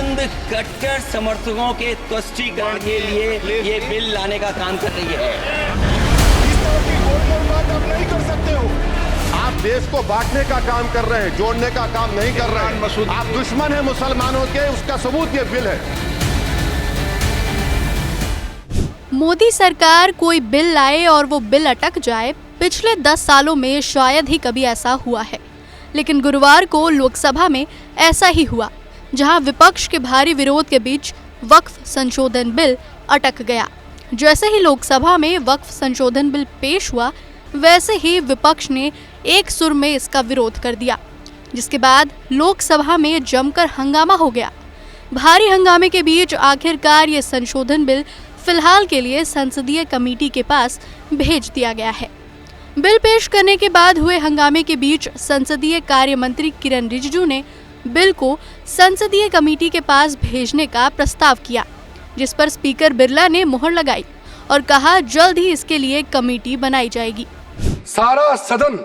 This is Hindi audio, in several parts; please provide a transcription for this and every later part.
चंद कट्टर समर्थकों के तुष्टीकरण के लिए ये बिल लाने का काम कर रही है। इस तरह की गोल-मोल बात आप नहीं कर सकते हो। आप देश को बांटने का काम कर रहे हैं, जोड़ने का काम नहीं कर रहे हैं। आप दुश्मन हैं मुसलमानों के, उसका सबूत ये बिल है। मोदी सरकार कोई बिल लाए और वो बिल अटक जाए, पिछले 10 सालों में शायद ही कभी ऐसा हुआ है। लेकिन गुरुवार को लोकसभा में ऐसा ही हुआ, जहां विपक्ष के भारी विरोध के बीच वक्फ संशोधन बिल अटक गया। जैसे ही लोकसभा में वक्फ संशोधन बिल पेश हुआ, वैसे ही विपक्ष ने एक सुर में इसका विरोध कर दिया, जिसके बाद लोकसभा में जमकर हंगामा हो गया। भारी हंगामे के बीच आखिरकार ये संशोधन बिल फिलहाल के लिए संसदीय कमेटी के पास भेज दिया गया है। बिल पेश करने के बाद हुए हंगामे के बीच संसदीय कार्य मंत्री किरण रिजिजू ने बिल को संसदीय कमेटी के पास भेजने का प्रस्ताव किया, जिस पर स्पीकर बिरला ने मुहर लगाई और कहा जल्द ही इसके लिए कमेटी बनाई जाएगी। सारा सदन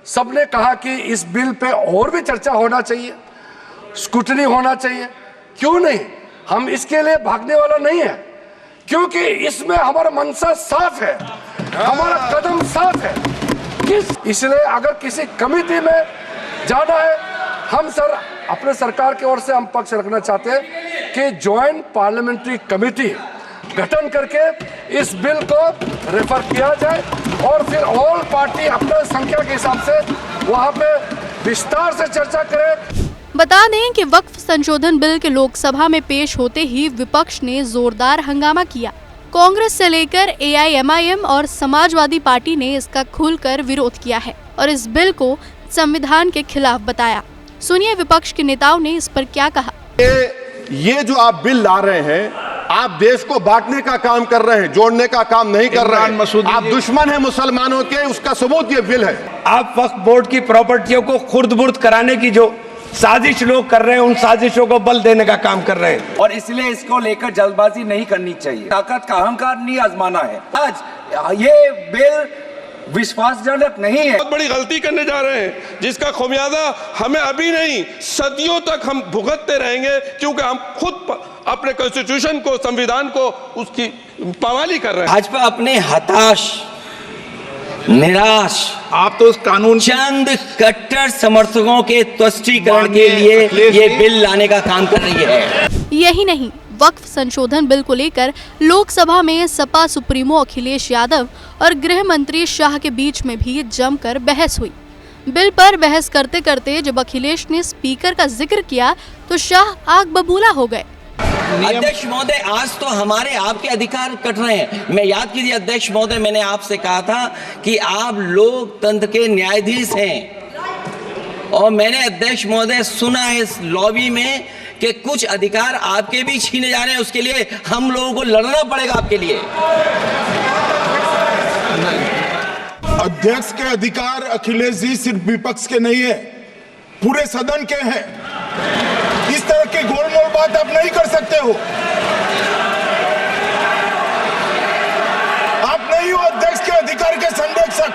सबने कहा कि इस बिल पे और भी चर्चा होना चाहिए, स्क्रूटनी होना चाहिए। क्यों नहीं, हम इसके लिए भागने वाला नहीं है, क्योंकि इसमें हमारा मंशा साफ है, हमारा कदम साफ है। इसलिए अगर किसी कमेटी में जाना है, हम सर अपने सरकार की ओर से हम पक्ष रखना चाहते हैं कि ज्वाइंट पार्लियामेंट्री कमेटी गठन करके इस बिल को रेफर किया जाए और फिर ऑल पार्टी अपने संख्या के हिसाब से वहां पे विस्तार से चर्चा करे। बता दें कि वक्फ संशोधन बिल के लोकसभा में पेश होते ही विपक्ष ने जोरदार हंगामा किया। कांग्रेस से लेकर AIMIM और समाजवादी पार्टी ने इसका खुलकर विरोध किया है और इस बिल को संविधान के खिलाफ बताया। सुनिए विपक्ष के नेताओं ने इस पर क्या कहा। ये जो आप बिल ला रहे हैं, आप देश को बांटने का काम कर रहे हैं, जोड़ने का काम नहीं कर रहे हैं। आप दुश्मन हैं मुसलमानों के, उसका सबूत ये बिल है। आप वक्फ बोर्ड की प्रॉपर्टियों को खुर्द-बुर्द कराने की जो साजिश लोग कर रहे हैं, उन साजिशों को बल देने का काम कर रहे हैं और इसलिए इसको लेकर जल्दबाजी नहीं करनी चाहिए, ताकत का अहंकार नहीं आजमाना है। आज ये बिल विश्वासजनक नहीं है, बहुत बड़ी गलती करने जा रहे हैं, जिसका खामियाजा हमें अभी नहीं सदियों तक हम भुगतते रहेंगे, क्योंकि हम खुद अपने कॉन्स्टिट्यूशन को, संविधान को, उसकी पामाली कर रहे हैं। भाजपा अपने हताश, निराश, आप तो उस कानून चंद कट्टर समर्थकों के तुष्टीकरण के लिए ये बिल लाने का काम कर रही है। यही नहीं, वक्फ संशोधन बिल को लेकर लोकसभा में सपा सुप्रीमो अखिलेश यादव और गृह मंत्री शाह के बीच में भी जमकर बहस हुई। बिल पर बहस करते करते जब अखिलेश ने स्पीकर का जिक्र किया तो शाह आग बबूला हो गए। अध्यक्ष महोदय, आज तो हमारे आपके अधिकार कट रहे हैं। मैं याद कीजिए अध्यक्ष महोदय, मैंने आपसे कहा था कि आप लोकतंत्र के न्यायाधीश हैं और मैंने अध्यक्ष महोदय सुना है इस लॉबी में कि कुछ अधिकार आपके भी छीने जा रहे हैं। उसके लिए हम लोगों को लड़ना पड़ेगा आपके लिए। अध्यक्ष के अधिकार अखिलेश जी सिर्फ विपक्ष के नहीं है, पूरे सदन के हैं। इस तरह की गोल-मोल बात आप नहीं कर सकते हो। आप नहीं हो अध्यक्ष के अधिकार के संरक्षक।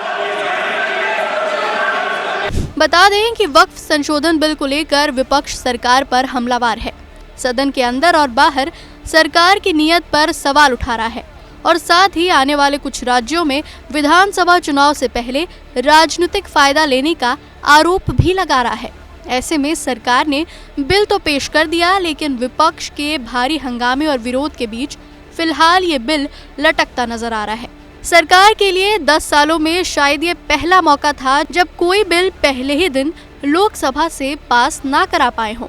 बता दें कि वक्फ संशोधन बिल को लेकर विपक्ष सरकार पर हमलावार है। सदन के अंदर और बाहर सरकार की नीयत पर सवाल उठा रहा है और साथ ही आने वाले कुछ राज्यों में विधानसभा चुनाव से पहले राजनीतिक फायदा लेने का आरोप भी लगा रहा है। ऐसे में सरकार ने बिल तो पेश कर दिया, लेकिन विपक्ष के भारी हंगामे और विरोध के बीच फिलहाल ये बिल लटकता नजर आ रहा है। सरकार के लिए 10 सालों में शायद ये पहला मौका था जब कोई बिल पहले ही दिन लोकसभा से पास ना करा पाए हों,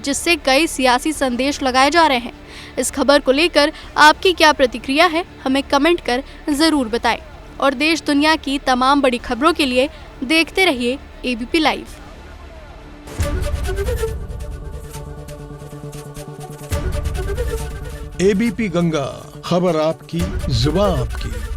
जिससे कई सियासी संदेश लगाए जा रहे हैं। इस खबर को लेकर आपकी क्या प्रतिक्रिया है, हमें कमेंट कर जरूर बताएं और देश दुनिया की तमाम बड़ी खबरों के लिए देखते रहिए ABP लाइव। ABP गंगा, खबर आपकी, जुबान आपकी।